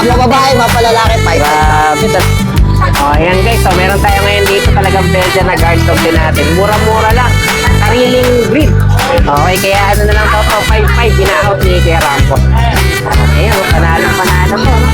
mababae, mapalalaki, 5. Grabe. Oh, ayan guys. So, meron tayo ngayon dito talagang Belgian na guard dog din natin. Mura-mura lang. Sariling breed. Okay, kaya ano na lang to, 5-5. Gina-out ni Kuya Rambo. Ayan, panalo po. No?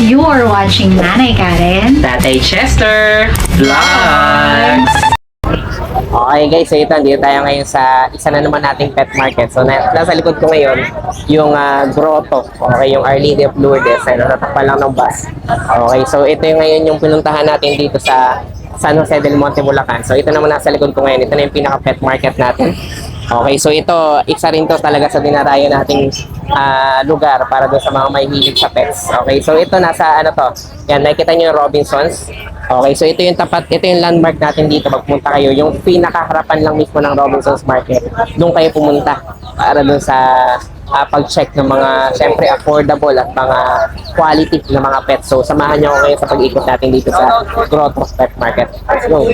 You are watching Nanay Karen. Tatay Chester Vlogs. Okay guys, so ito, dito tayo ngayon sa isa na naman nating pet market. So nasa likod ko ngayon, yung grotto. Okay, yung Our Lady of Lourdes. Ay, natatakpan lang ng bus. Okay, so ito yung ngayon yung pinuntahan natin dito sa San Jose del Monte, Bulacan. So ito naman nasa likod ko ngayon. Ito na yung pinaka-pet market natin. Okay, so ito, isa rin to talaga sa dinarayo nating lugar para doon sa mga may hilig sa pets. Okay, so ito nasa ano to, yan, nakikita nyo yung Robinsons. Okay, so ito yung tapat, ito yung landmark natin dito pag pumunta kayo. Yung pinakaharapan lang mismo ng Robinsons Market. Doon kayo pumunta para doon sa pag-check ng mga, syempre, affordable at mga quality ng mga pets. So, samahan nyo ako ngayon sa pag-ikot natin dito sa Grotto Pet Market. Let's go!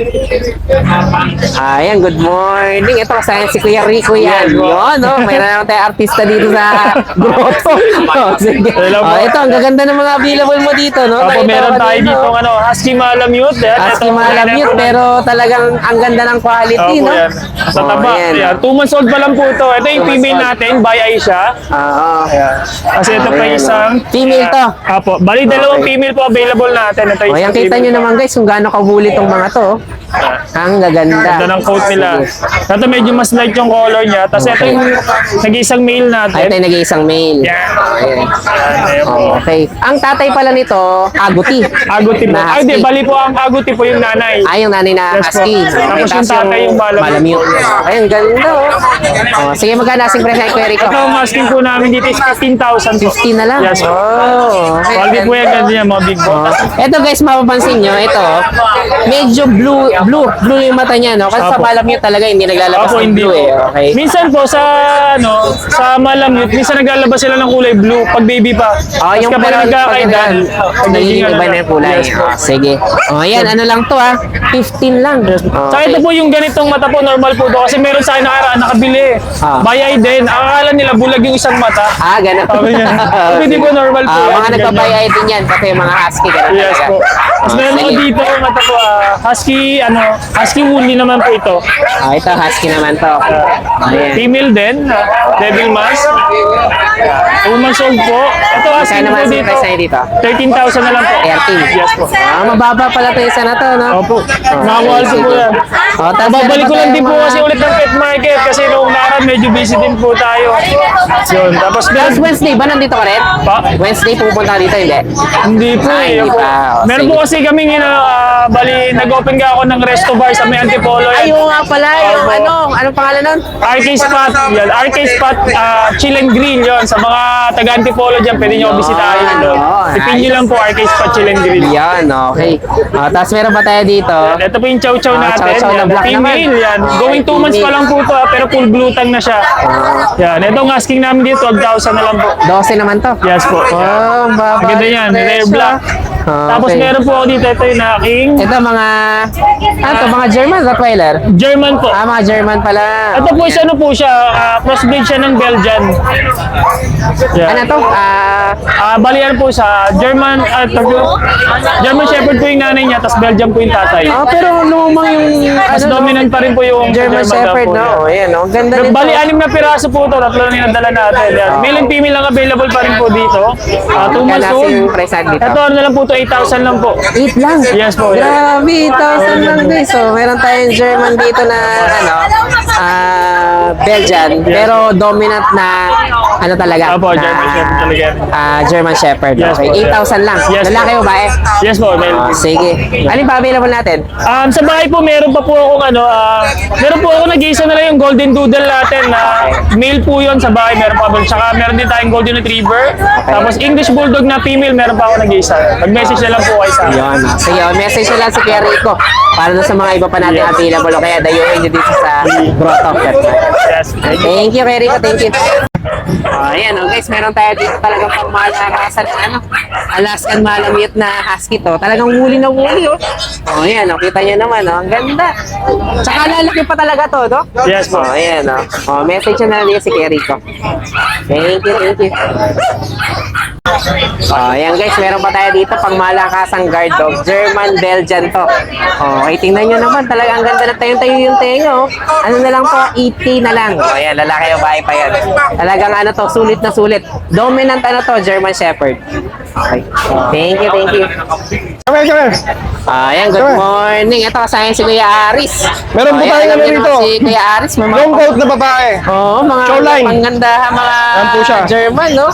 Ayan, good morning. Ito kasama si Kuya Rico yan. Yun, no? Mayroon naman tayo artista dito sa Grotto. Oh, sige. Ito, ang gaganda ng mga available mo dito, no? Opo, meron tayo dito, Husky Malamute. Husky Malamute, pero talagang ang ganda ng quality, Opo, no? yan. Sa taba. Yan. 2 months old pa lang po ito. Ito yung female natin, by Aisha. Kasi ito pa isang female to. Apo, bali dalawang female po available natin. Ito Ayan, kita nyo naman guys kung gaano kahuli tong mga to. Ang gaganda. Ganda ng coat nila. Ito medyo mas light yung color niya. Tapos ito yung nag-iisang male natin. Ito yung nag-iisang male. Okay. Ang tatay pala nito, Aguti. Aguti po. Ay, di, bali po ang Aguti po yung nanay. Ay, yung nanay na Husky. Tapos yung tatay yung Malamute. Ay, ang ganda oh. Sige, magkano asing presyo kay Kuya Rico? Ito ang asking po namin dito is 15,000 po. 15 na lang? Yes po. Oh. Quality po yan, ganda niya, mga big boss. Ito guys, mapapansin nyo, ito, medyo blue yung mata niya, no? Kasi sa Malamute talaga hindi naglalabas ng blue eh. Okay. Minsan po sa Malamute, minsan naglalabas sila ng kulay blue pag baby pa. Oh, yung kapag nagkakaedad, nagiging iba na yung kulay. Yes po. Sige. Oh, yan, ano lang to 15 lang. So ito po yung ganitong mata po, normal po to. Kasi meron sa akin nakabili. Bayay din. Akala nila bulag yung isang mata. Ganun. Sabi niya. Hindi po normal po. Mga nagbabayay din yan kasi mga husky ganun. Yes po. Tapos meron po dito ang mata po, husky woolly naman po ito. Ito husky naman to. Female din, devil mask. 2 months old po. Ito husky Kaya po naman dito. dito. 13,000 na lang po. 13. Yes po. Mababa pala to isa na to, no? Opo. Nakakuha po yan. Babalik ko lang din po kasi ulit ng pet market kasi noong nakaraan medyo busy din po tayo. Yun. Tapos Last Wednesday ba nandito ka rin? Pa? Wednesday pupunta dito, hindi? Hindi po eh. Hindi pa. Meron po kasi kami bali, nag-open ka ako ng resto bar sa may Antipolo. Ay, oo nga pala. Yung anong pangalan nun? RK Spot. Yan. RK Spot Chill and Green yun. Sa mga taga-Antipolo dyan, pwede nyo bisitahin doon. Tipin nyo lang po RK Spot Chill and Green. Yan, okay. Tapos meron pa tayo dito. Ito po yung chow chow natin. Chow-chow na black female naman. yan. Going 2 months pa lang po ito pero full blue tang na siya. Yan. Ito ang asking namin dito, 12,000 na lang po. 12 naman to. Yes po. Baba. Maganda yan. Rare black. Tapos meron po ako dito, ito yung aking Ito mga German Rottweiler. German po. Mga German pala. Ito po isa po siya, crossbreed siya ng Belgian. Ano to? Balian po sa German Shepherd po yung nanay niya, tapos Belgian po yung tatay. Pero lumang yung Mas dominant pa rin po yung German Shepherd, po, no? Ayan, oh. Ganda nito. Bali, 6 na piraso po ito, 3 na yung nadala natin. Yan. Male and female lang available pa rin po dito. 2 months old. Ito ano na lang po ito, 8,000 lang po. 8 lang? Yes po. Grabe, 8,000 lang guys. So, meron tayong German dito na, Belgian, pero dominant na, talaga? Opo, German Shepherd talaga. German Shepherd. Yes, Okay, po. 8,000 lang. Yes, Lalaki o bae? Yes po, male. Sige. Alin pa available natin? Sa bahay po, meron pa po akong meron po ako nag-iisa na lang yung Golden Doodle natin na male po yun sa bahay, meron pa po. Tsaka meron din tayong Golden Retriever. Tapos English Bulldog na female, meron pa ako nag-iisa. Pag message na lang po kayo sa akin. Yun. Sige, message na lang si Kuya Rico para sa mga iba pa natin available. O kaya dayuhin nyo dito sa Grotto Pet Market. Yes. Thank you, Kuya Rico. Thank you. Ayan, guys, meron tayo dito talagang pangmalakasan na Alaskan Malamute na Husky to. Talagang wuli na wuli, oh. Ayan, kita nyo naman, oh. Ang ganda. Tsaka lalaki pa talaga to, no? Yes, po. Ayan, message na lang si Kuya Rico. Thank you, thank you. Ayan guys, meron pa tayo dito pang malakasang guard dog. German Belgian to. Okay, tingnan nyo naman. Talaga ang ganda na tayo yung tenga. Oh. Ano na lang po, 80 na lang. Ayan, lalaki o bahay pa yan. Talagang ano to, sulit na sulit. Dominant ano to, German Shepherd. Okay. Thank you, thank you. Come here. Ayan, good morning. Ito kasama si Kuya Aris. Meron po tayong ano rito. Si Kuya Aris, may mga Long coat na babae. Oo, mga Showline. panggandahan, mga Yan po siya. German, no?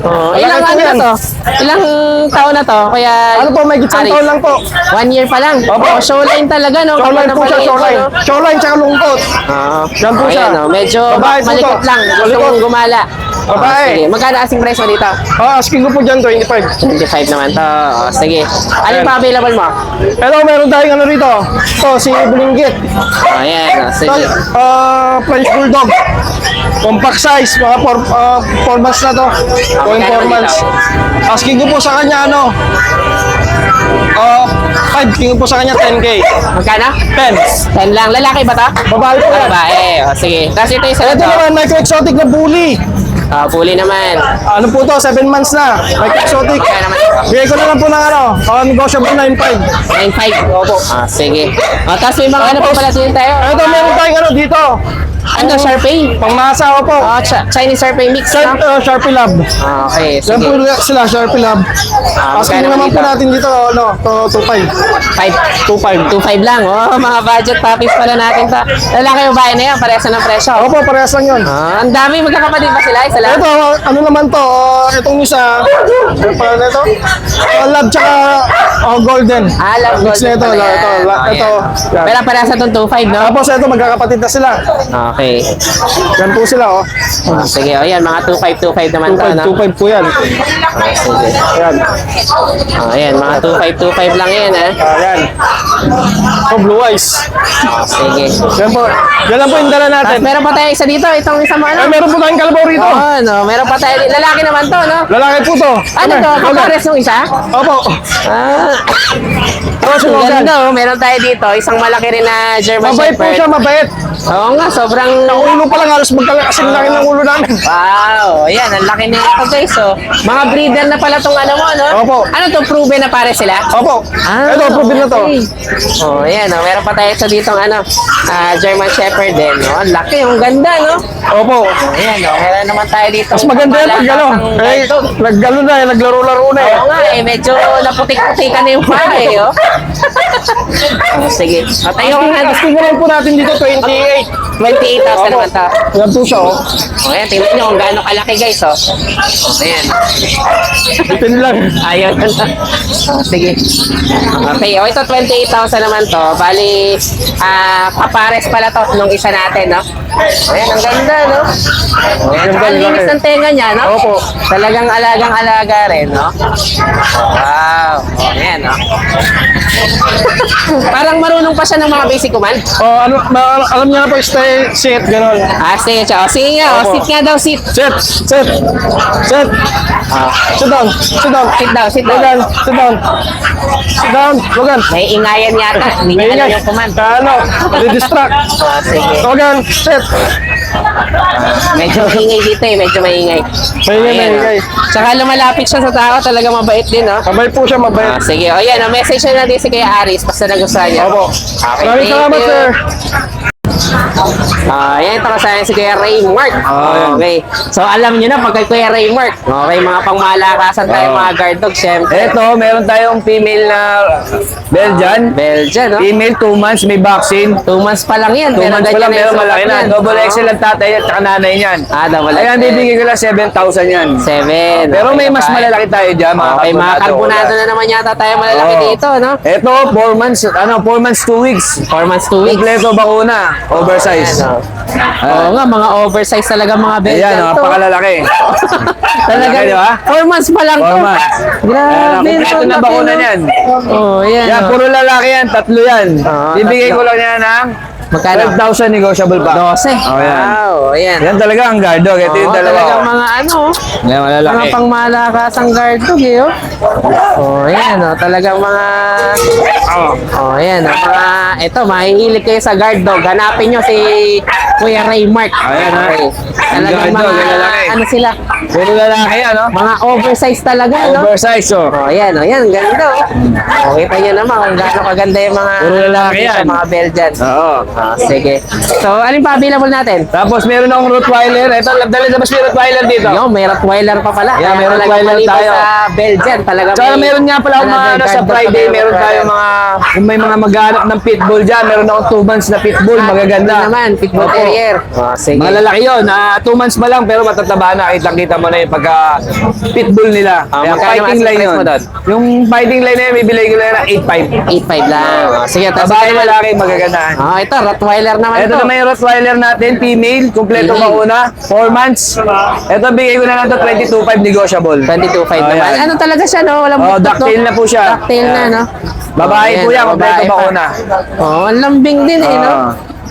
Oh, ilang Malaki po ano na yan. to? Ilang taon na to? Kaya Ano po, may gitsang Aris? taon lang po. 1 year pa lang. Opo. Oh, showline talaga, no? Showline Kapag po siya, napaliit mo, showline. no? Showline tsaka long coat. Oo. Yan po siya. Ayan, no? Medyo Babae po malikot to. lang. Gusto Malikot. mong gumala. Babae. Sige. Magkano asking price mo dito? Asking ko po dyan, 25. 25 naman to. Oh, sige. Ano pa available mo? Pero meron tayong ano rito. Ito, si Blinggit. Oh, ayan. Oh, sige. French Bulldog. Compact size, mga 4 months na to. Going 4 months. Asking ko po sa kanya, ano, 5, king po sa kanya 10K. Magkano? 10. 10 lang. Lalaki ba to? Babae po yan. Babae. Oh, sige. Tapos ito isa Ito na to. naman, micro-exotic na bully. Puli naman. Ano po to, 7 months na. Micro-exotic. Kaya naman ito. Bigay ko na lang po ng ano, negotiable 9.5. 9.5. Opo. Sige. Tapos may mga ano pa pala din tayo. Ito, meron tayong ano dito. Ano, Sharpei? Pangmasa po. Chinese Sharpei mix, no? Sharpie Lab. Okay, Yan po sige. sila, Sharpie Lab. Asking magkano naman po dito? natin dito, ano, to 2.5. 5. 2.5 lang. Oh, mga budget puppies pala natin to. Lalaki yung bahay na yan, parehas ng presyo. Opo, parehas lang yun. Ang dami, magkakapatid ba sila? Isa lang? Ito, ano naman to, itong isa, ano pa na ito? Lab tsaka golden. Love Mix na ito, pala yan. ito, Oh, ito. yan. Yan. Pero parehas na itong 2.5, no? Tapos ito, magkakapatid na sila. Okay. Yan po sila, oh. Sige, o yan, mga 2.5 naman to, no? 2.5 po yan. Sige. Yan. Ayan, mga 2.5 lang yan, eh. Yan. Oh, blue eyes. Sige. Yan po. Yan lang po yung dala natin. Tapos meron pa tayo isa dito, itong isa mo, Ay, ano? meron po tayong kalabaw rito. Oo, no, meron pa tayo. Lalaki naman to, no? Lalaki po to. Ano to? Kapares nung isa? Opo. Ah. Tapos yung Ang organ. ganda, oh. Meron tayo dito. Isang malaki rin na German Mabait po Shepherd. siya, mabait. Oo nga, sobrang... Ang ulo pa lang, halos magkakasing laki ng ulo namin. Wow, ayan, ang laki na ito guys, oh. Mga breeder na pala tong ano mo, no? Opo. Ano to, proven na pare sila? Opo. Ito, proven na to. okay. Oh, ayan, oh. Meron pa tayo sa ditong ano, German Shepherd din, no? Ang laki, ang ganda, no? Opo. Ayan, oh. Meron naman tayo dito. Mas maganda yan pag ano. Eh, naggalo na, naglaro-laro na eh. Oo nga, eh, medyo naputik-putikan na yung paa, eh, oh. Oh, sige. O, tayo ka nga. Asking naman po natin dito, 28. 28,000 naman to. Yan po siya, oh. O, ayan, tingnan nyo kung gaano kalaki, guys, oh. O, ayan. Ipin lang. Ayaw na. O, sige. Okay, o, ito 28,000 naman to. Bali, kapares pala to nung isa natin, no? Ayan, ang ganda, no? O, ayan, Ganda, ang linis laki. ng tenga niya, no? Opo. Talagang alagang-alaga rin, no? Wow. O, ayan, no? Parang marunong pa siya ng mga basic command. Oh, ano, alam niya na po, stay, sit, gano'n. Sige, siya. O, sige nga, o, Opo. sit nga daw, sit. Sit, sit, sit. Sit down, sit down. Sit down, sit down. Logan, sit down. Sit down, Logan. May ingayan yata. Hindi niya alam yung command. Ano, di-distract. Sige. Logan, sit. Medyo maingay dito eh, medyo maingay. Maingay, Ayan, maingay. oh. Tsaka lumalapit siya sa tao, talaga mabait din, no? Mabait po siya, mabait. Sige, o yan, message na natin si Kuya Aris, basta nagustuhan niya. Opo. Okay, Maraming thank salamat, you. sir. Yan, ito kasama si Kuya Raymart. Okay. So, alam niyo na, pag kay Kuya Raymart, okay, mga pangmalakasan tayo, mga guard dog, syempre. Eto, meron tayong female na Belgian. Belgian, no? Female, 2 months, may vaccine. 2 months pa lang yan. 2 months pa lang, ganyan meron yung malaki sukat na. yan. Double Oo. XL ang tatay at saka nanay niyan. Double Ayan, XL. bibigyan ko lang 7,000 yan. 7. Pero may mas malalaki tayo dyan, mga Okay, mga karbonado wala. na naman yata tayo malalaki Oo. dito, no? Eto, 4 months, 4 months, 2 weeks. 4 months, 2 weeks. Kompleto bakuna. O, Oversize. Ayan, Oo nga, mga oversize talaga mga Belgian Ayan, to. napakalalaki. Talaga, Laki, di ba? 4 months pa lang to. 4 months. Grabe. Kompleto na laki, bakuna no? niyan. Oh, yan. Yan, oh. puro lalaki yan. 3 yan. Bibigay ko lang yan ng Magkano? 12,000 negotiable pa. 12. Oh, yan. Wow, ayan. Yan talaga ang guard dog. Ito yung dalawa. Talaga mga ano, Yan, malalaki. mga pangmalakasang guard dog eh, oh. Oh, ayan, oh. Talagang mga, oh, ayan, oh. Mga, ito, mahihilig kayo sa guard dog. Hanapin nyo si Kuya Raymark. Ayan, ha. Okay. Talagang Guard dog, mga, yung lalaki. ano sila, Puro lalaki, ano? mga oversize talaga, no? Oversize, oh. Oh, ayan, ganda, oh. Oh, kita nyo naman kung gaano kaganda yung mga, Puro lalaki yan. mga Belgian. Oo. Sige. So, alin pa available natin? Tapos meron akong Rottweiler. Ito, dali na mas may Rottweiler dito. Yo, may Rottweiler pa pala. Yeah, may Kaya talagang Rottweiler maliban tayo. sa Belgian, talaga Tsaka meron nga pala akong mga ano, sa Friday, meron tayo mga, kung may mga maghanap ng pitbull dyan, meron akong 2 months na pitbull, magaganda. naman, Pitbull Opo. Terrier. Sige. Mga lalaki yun, 2 months pa lang pero matataba na, kitang-kita mo na yung pagka pitbull nila. Kaya magkano fighting asking line price yun. mo doon? Yung fighting line na yun, bibili ko lang ng 8.5. 8.5 lang. Sige, tapos Babae, lalaki, magaganda. ito, Rottweiler naman Ito to. naman yung Rottweiler natin, female, kumpleto Female. mauna, 4 months. Ito, bigay ko na lang ito, 22.5 negotiable. 22.5 Oh, naman. yan. Ano talaga siya, no? Walang Oh, buktot, ducktail no? na po siya. Ducktail na, no? Babae Ayan, po yan, babae kumpleto pa. mauna. Oh, ang lambing din eh, no?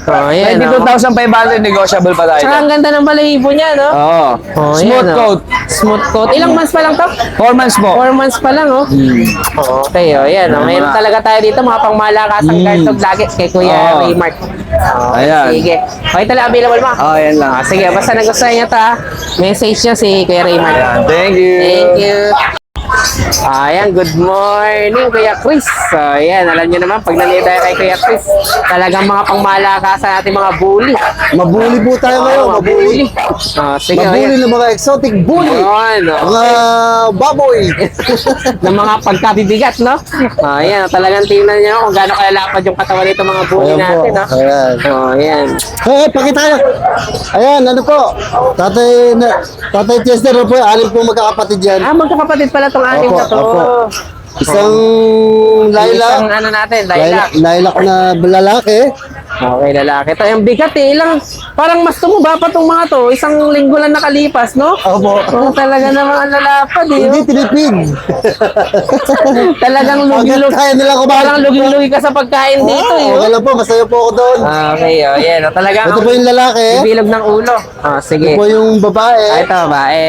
Oh, ayan. 22,500 negotiable pa tayo. Tsaka ang ganda ng balahibo niya, no? Oo. Oh, Smooth ayan, oh. coat. Smooth coat. Ilang months pa lang to? 4 months po. 4 months pa lang, oh. Okay, oh, yan. Oh. Mayroon talaga tayo dito, mga pangmalakasang guard dog lagi kay Kuya Oo. Raymark. Oh, Ayan. Sige. Okay, talaga available mo? Oh, yan lang. Sige, basta nagustuhan niya to, message niya si Kuya Raymark. Ayan, thank you. Thank you. Ayan, good morning Kuya Chris. So, ayan, alam niyo naman, pag nandito tayo kay Kuya Chris, talagang mga pangmalakasan natin mga bully. Mabuli po tayo ngayon, mabuli. Sige, Mabuli ayan. ng mga exotic bully. Ayan, oh. Mga baboy. ng mga pagkabibigat, no? Ayan, talagang tingnan niyo kung gaano kalalapad yung katawan nito mga bully Ayan po. natin, no? Ayan. Ayan. Pakita tayo. Ayan, ano po. Tatay Chester po, alin po magkakapatid yan. Magkakapatid pala tong anim Opo, na to. opo. Isang Isang lilac. ano natin, lilac. Lilac na lalaki. Okay, lalaki. Ito yung bigat eh. Parang mas tumaba pa tong mga to. Isang linggo lang nakalipas, no? Opo. Oh, talaga naman ang lalapad eh. Hindi oh. tinipid. Talagang Hanggang lugilug. kaya nila kumain. Parang lugil-lugi ka sa pagkain dito eh. Okay lang po, masaya po ako doon. Okay, oh, yan. Oh, talagang Ito po yung lalaki. bilog ng ulo. Sige. Ito po yung babae. Ito, bae.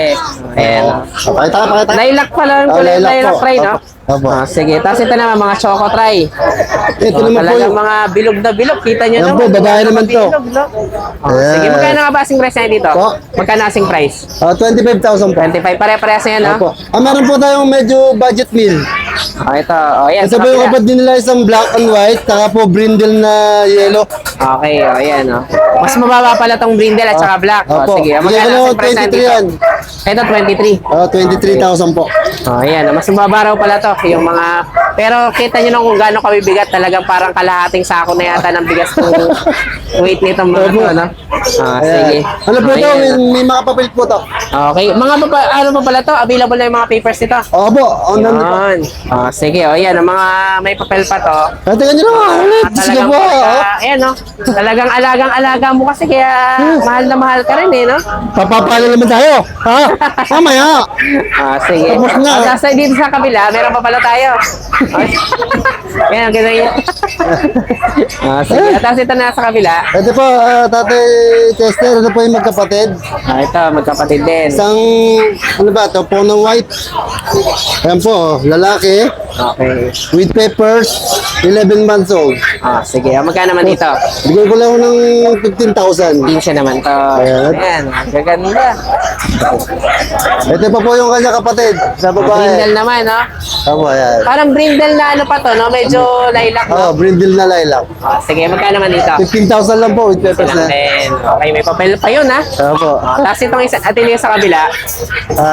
Ayan. Pakita. Lilac pala yung kulay lilac po. try, no? Opo. Sige. Tapos ito naman, mga choco try. Ito naman po Talagang yung mga bilog na bilog. Kita nyo Yan naman. po, babae naman to. Bilog, no? Ayan. Sige, magkano nga ba asing price na dito? Po? Magkano asing price? 25,000 po. 25. Pare-parehas na yan, no? Opo. Meron po tayong medyo budget meal. Ito. Yan. Ito po yung kapatid nila, isang black and white, saka po brindle na yellow. Okay, yan, no? Mas mababa pala tong brindle at saka black. Opo. Sige, Bigyan magkano ko lang asing price na 23 dito? yan. Ito, 23. 23,000 po. Yan. Mas mababa raw pala to. Yung mga... Pero kita nyo nung kung gaano kabibigat. Talagang parang kalahating sako na yata ng bigas kung weight nito mga to, no? Sige. Ano po ito? Ayan. May mga papel po to. Okay. Ano pa pala to? Available na yung mga papers nito? Opo. Nandito. Yan. Sige, yan. Ang mga may papel pa to. Tingnan nyo naman. Ulit. Sige Talagang po. ayan, no? Talagang alagang-alaga mo kasi kaya mahal na mahal ka rin, eh, no? Papapala naman tayo. Ha? Mamaya. Sige. Tapos na. Nasa dito sa kabila, meron pa pala tayo. Yan, ang ganda yun. Sige. Tapos ito na sa kabila. Ito po, Tatay Chester. Ito po yung magkapatid. Ito, magkapatid din. Isang, ano ba ito? Ponong white. Ayan po, lalaki. Okay. With peppers. 11 months old. Sige. Magkano naman dito? Bigay ko lang ng 15,000. Pinsya naman to. Ayan. Ayan, ang gaganda. Ito pa po yung kanya kapatid. Sa babae. Brindle naman, no? Tama, yan. Parang brindle na ano pa to, no? Medyo lilac, no? Brindle na lilac. Sige, magkano naman dito? 15,000 lang po with peppers Lang na. din. Okay, may papel pa yun, ha? Opo. Tapos itong isa, atin yung sa kabila.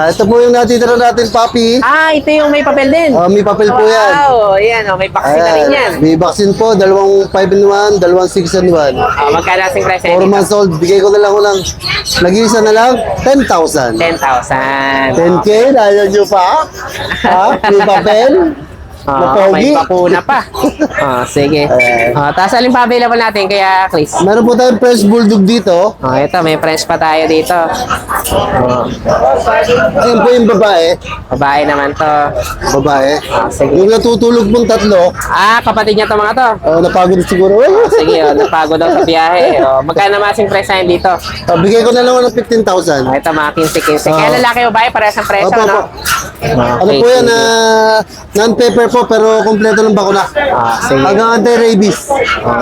Ito po yung natitira natin, papi. Ito yung may papel din. May papel po yan. Wow, yan, may vaccine na rin yan. May vaccine po, dalawang 5-in-1, dalawang 6-in-1. Magkano asing price 4 na months old, bigay ko na lang nag-iisa na lang, 10,000. 10,000. 10K, ayaw nyo pa? Ha? May papel? May Mapogi. bakuna pa. Sige. Tapos alin pa available natin kaya Chris? Meron po tayong French Bulldog dito. Ito, may French pa tayo dito. Yan po yung babae. Babae naman to. Babae. Sige. Yung natutulog pong tatlo. Kapatid niya to mga to. Napagod siguro. Sige, napagod daw sa biyahe. Magkano masing price natin dito? Bigay ko na lang ng 15,000. Ito, mga 15-15. Kaya lalaki o babae, parehas ang presyo, Opo, no? opo. Ano po yan, non-paper po pero kompleto ng bakuna. Sige. Hanggang anti-rabies.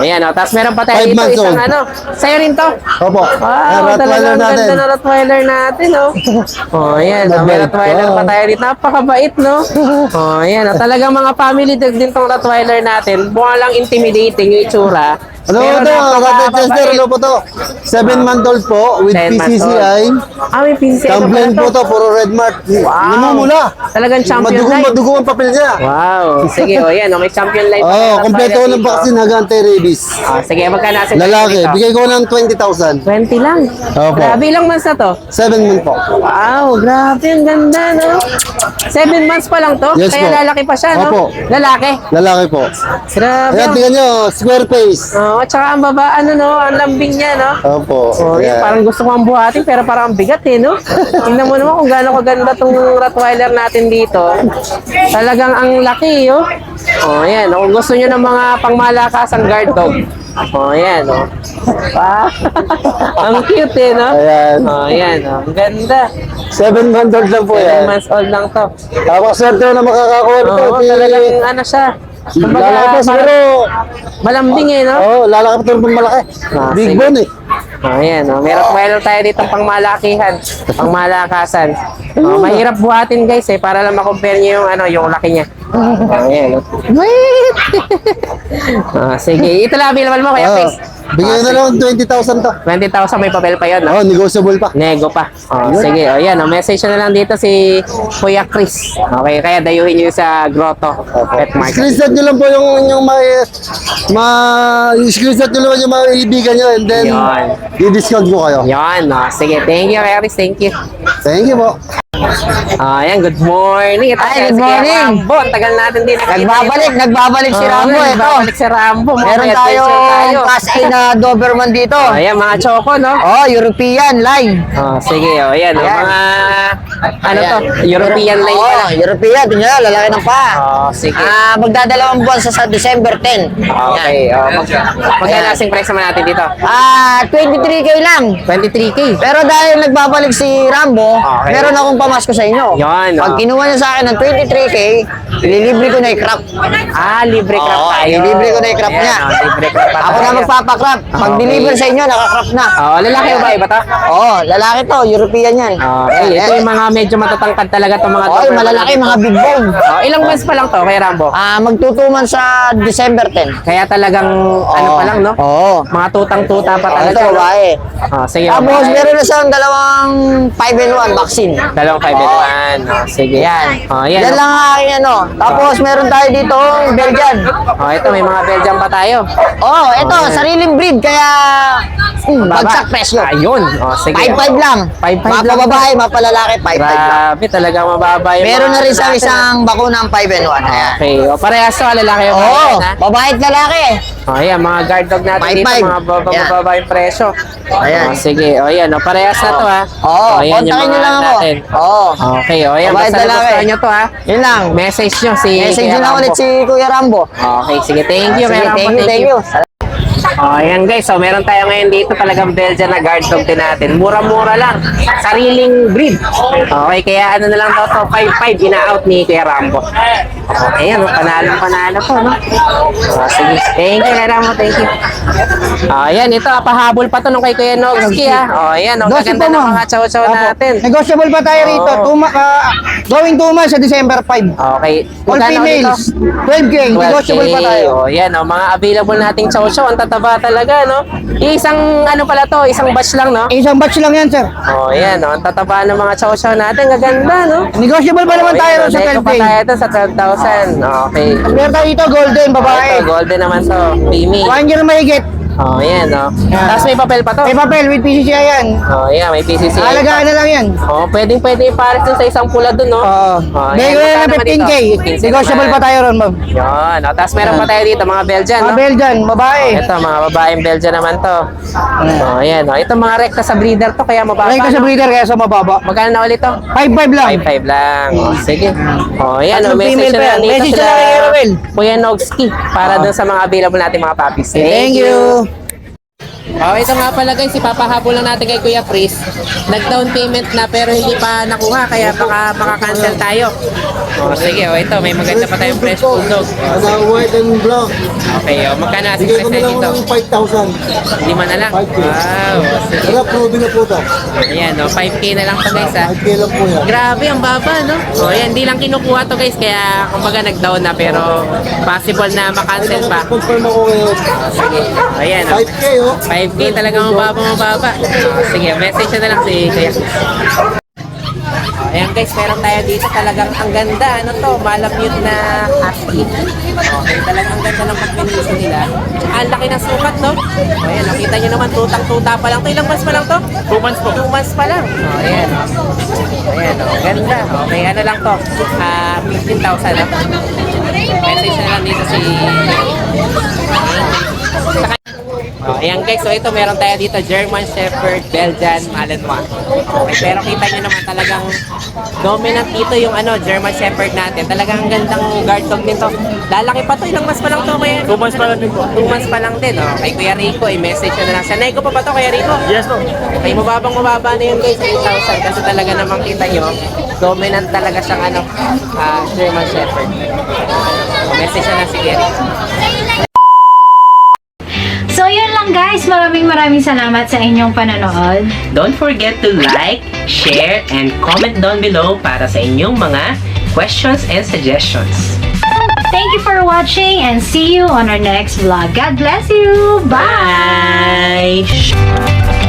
Ayan, tapos meron pa tayo 5 dito months isang old. ano. Sa'yo rin to. Opo. Talagang natin. ganda na Rottweiler natin, oh. Ayan, may Mabait Rottweiler pa. pa tayo dito. Napakabait, no? Ayan, talagang mga family dog din tong Rottweiler natin. Mukha lang intimidating yung itsura. Ano po to? Rottweiler Chester, ano po to? 7-month-old po with 7 months PCCI. May PCCI na Champion pala po to, puro red mark. Namumula. Talagang champion line. Madugo ang papel niya. Wow. Sige, ayan, may champion line pa tayo ng Kompleto Rottweiler ng dito. vaccine hanggang anti-rabies. Sige, magkano natin Lalaki, dito? bigay ko ng 20,000. 20 lang. Opo. Grabe, ilang months na to? 7 month po. Wow, grabe, ang ganda, no? 7 months pa lang to? Yes Kaya po. lalaki pa siya, no? Opo. Lalaki. Lalaki po. Grabe. Ayan, tingnan nyo, square face. Tsaka ang baba, ano, no? Ang lambing niya, no? Opo. Yan, Ayan. parang gusto ko ang buhatin, pero parang ang bigat, eh, no? Tingnan mo naman kung gaano kaganda tong Rottweiler natin dito. Talagang ang laki, oh. Yan. Kung gusto nyo ng mga pangmalakasang guard dog. Yan, oh. Ang cute, eh, no? Ayan. Yan, oh. Ang ganda. 7 month old lang po 7 yan. months old lang to. Tapos swerte na makakakuha nito. Talagang ano siya. Lalaki pa siguro. Malambing, eh, no? Lalaki pa ito ng malaki. Big sige. bone eh. Ayan, meron tayo dito pangmalakihan, pangmalakasan. Mahirap buhatin, guys, eh, para lang ma-compare nyo yung, yung laki niya. Ayan, wait! Sige, ito lang available mo, Kuya Chris. Bigyan na lang 20,000 to. 20,000 may papel pa yun, no? Negotiable pa. Nego pa. Sige, yan, message na lang dito si Kuya Chris. Okay, kaya dayuhin nyo sa Grotto Pet Market. Screenshot nyo lang po yung screenshot nyo lang yung mga ibigan nyo and then Yan. i-discount ko kayo. Yan, sige, thank you, Kuya Chris, thank you. Thank you po. Ayan, good morning. Ito Ay, good si morning. Rambo, ang tagal natin din nakita. Nagbabalik si Rambo. Ito. Nagbabalik si Rambo. Meron tayong Class A na Doberman dito. Ayan, mga choco, no? European line. Sige, ayan, Ayan. mga, ano to, European line pala. European. Tingnan nyo, lalaki ng pa. Sige. Magdadalawang buwan sa December 10. Okay, magkano kasing price naman natin dito? 23K lang. 23K. Pero dahil nagbabalik si Rambo, Okay. meron akong pamasko sa inyo. Yan, Pag kinuha niya sa akin ng 23K, ililibre ko na yung crop. Libre crop tayo. Ililibre ko na yung crop Ayan, niya. libre crop pa Ako na tayo. magpapakrap. Pag Okay. deliver sa inyo, nakakrap na. Lalaki o babae ba to? Lalaki to, European yan. Okay, ito yung mga medyo matatangkad talaga itong mga Doberman Malalaki, natin. mga big bone. Ilang months pa lang to kay Rambo? Magtutuman sa December 10. Kaya talagang ano pa lang, no? Oo. Mga tutang-tuta pa talaga. Ito, no? babae. Sige. Tapos, babae. meron na siyang dalawang 5-in-1 vaccine. Dalawang 5-in-1. Sige. Yan. Yan. Yan lang ang aking ano. Tapos, meron tayo dito, Belgian. Ito, may mga Belgian pa tayo. Ito, sariling breed, kaya bagsak presyo. Ayun. Sige. 5-5 lang. 5-5 lang. Mapababae, mapalalaki, 5-5 lang. Grabe, talagang mababa yung Meron mga na rin sa natin. isang bakunang 5-in-1. Ayan. Okay. Parehas to, lalaki yung mga Oo, yan, ha? babae at lalaki. Ayan, mga guard dog natin dito, 5-5. mga Yan. bababa yung presyo. Ayan. Sige, ayan, parehas na to, ha? Ayan, yung kontakin nyo mga lang ako. natin. Oo. Okay, ayan, Babae, basta lalaki. nagustuhan nyo to, ha? Yun lang. Message nyo si Message Kuya nyo lang Rambo. ulit si Kuya Rambo. Okay, sige, thank you, Sige, Kuya Rambo, thank you. Ayan guys, so meron tayo ngayon dito talagang Belgian na guard dog din natin. Mura-mura lang. Sariling breed. Okay, kaya ano na lang daw to, 5-5 ina-out ni Kuya Rambo. Okay, panalo po, no? Sige, thank you, Kuya Rambo, thank you. Ayan, ito, pahabol pa to nung kay Kuya Nogski, ha? Ayan, ang gaganda ng mga chow-chow natin. Negotiable pa tayo rito. Going 2 months sa December 5. Okay. All Magkano females. dito? 12K. Negotiable pa tayo. Yan, mga available nating chow-chow. Ang tataba talaga, no? Isang, ano pala to, isang batch lang, no? Isang batch lang yan, sir. Yan, no? Ang tataba ng mga chow-chow natin. Gaganda, no? Negotiable pa naman tayo sa Nego 12K. pa tayo to sa 12,000. Okay. Meron tayo dito, golden, babae. Ito, golden naman to. Pimi. 1 year mahigit. Oh, yan, oh. Tapos may papel pa to. May papel with PCCI yan. Oh, yeah, may PCC. Alagaan na lang yan. Oh, pwede ipares dun sa isang pula dun, no? Oo. Ayan, Bigay ko na magkano ng ba dito? 15K. 15K Negotiable naman. pa tayo ron, ma'am. Yun. Oh, tapos meron pa tayo dito, mga Belgian, no? Mga Belgian, babae. Ito, mga babaeng Belgian naman to. Oh, ayan, oh. Ito mga rekta sa breeder to, kaya mababa. Right ka sa no? breeder kaya sa mababa. Magkano na ulit to? 5-5 lang. 5-5 lang. Oh, sige. Oh, ayan, oh. Tatlong Message female pa na yan. lang dito Message na sila. lang kay Ruel. Kuya Nogski, para dun sa mga available natin mga puppies. Thank you. Oh, ito nga pala guys, ipapahabol lang natin kay Kuya Chris. Nag-down payment na pero hindi pa nakuha kaya baka maka-cancel tayo. Oh, sige, oh, ito may maganda pa tayong fresh bulldog. White and black. Okay, oh, magkano asking Bigay ko price na tayo lang dito? ng 5,000. 5 na lang. 5K. Wow, sige. Kaya proven na po ito. Ayan, oh, 5K na lang to guys ha. 5K lang po yan. Grabe, ang baba, no? So, ayan, hindi lang kinukuha to guys, kaya kumbaga nag-down na pero possible na makancel pa. Confirm ako kayo. Sige, ayan, oh. 5K oh. 5K talaga mababa. Sige, message na lang si Kuya. Ayan guys, meron tayo dito talagang ang ganda. Ano to? Malamute na husky. Okay, talagang ganda ng pagpinisa nila. Ang laki ng sukat, no? O, ayan, nakita nyo naman, tutang-tuta pa lang. Ito, ilang months pa lang to? 2 months po. 2 months pa lang. O, ayan. Ayan, o, ganda. Okay, ano lang to? 15,000, no? Message na lang dito si... Oh, ayan guys, so ito meron tayo dito German Shepherd, Belgian Malinois. Okay, pero kita nyo naman talagang dominant dito yung ano German Shepherd natin. Talagang ang gandang guard dog nito. Lalaki pa to, ilang months pa lang to kuya? 2 months pa lang din po. 2 months pa lang din, oh. Kay Kuya Rico, i-message nyo na lang. Sa Nego pa ba to Kuya Rico? Yes po. Okay, mababa na yun guys, 8,000. Kasi talaga namang kita nyo, dominant talaga siyang ano, German Shepherd. Message na lang sige. So yun lang guys, maraming salamat sa inyong panonood. Don't forget to like, share, and comment down below para sa inyong mga questions and suggestions. Thank you for watching and see you on our next vlog. God bless you! Bye! Bye!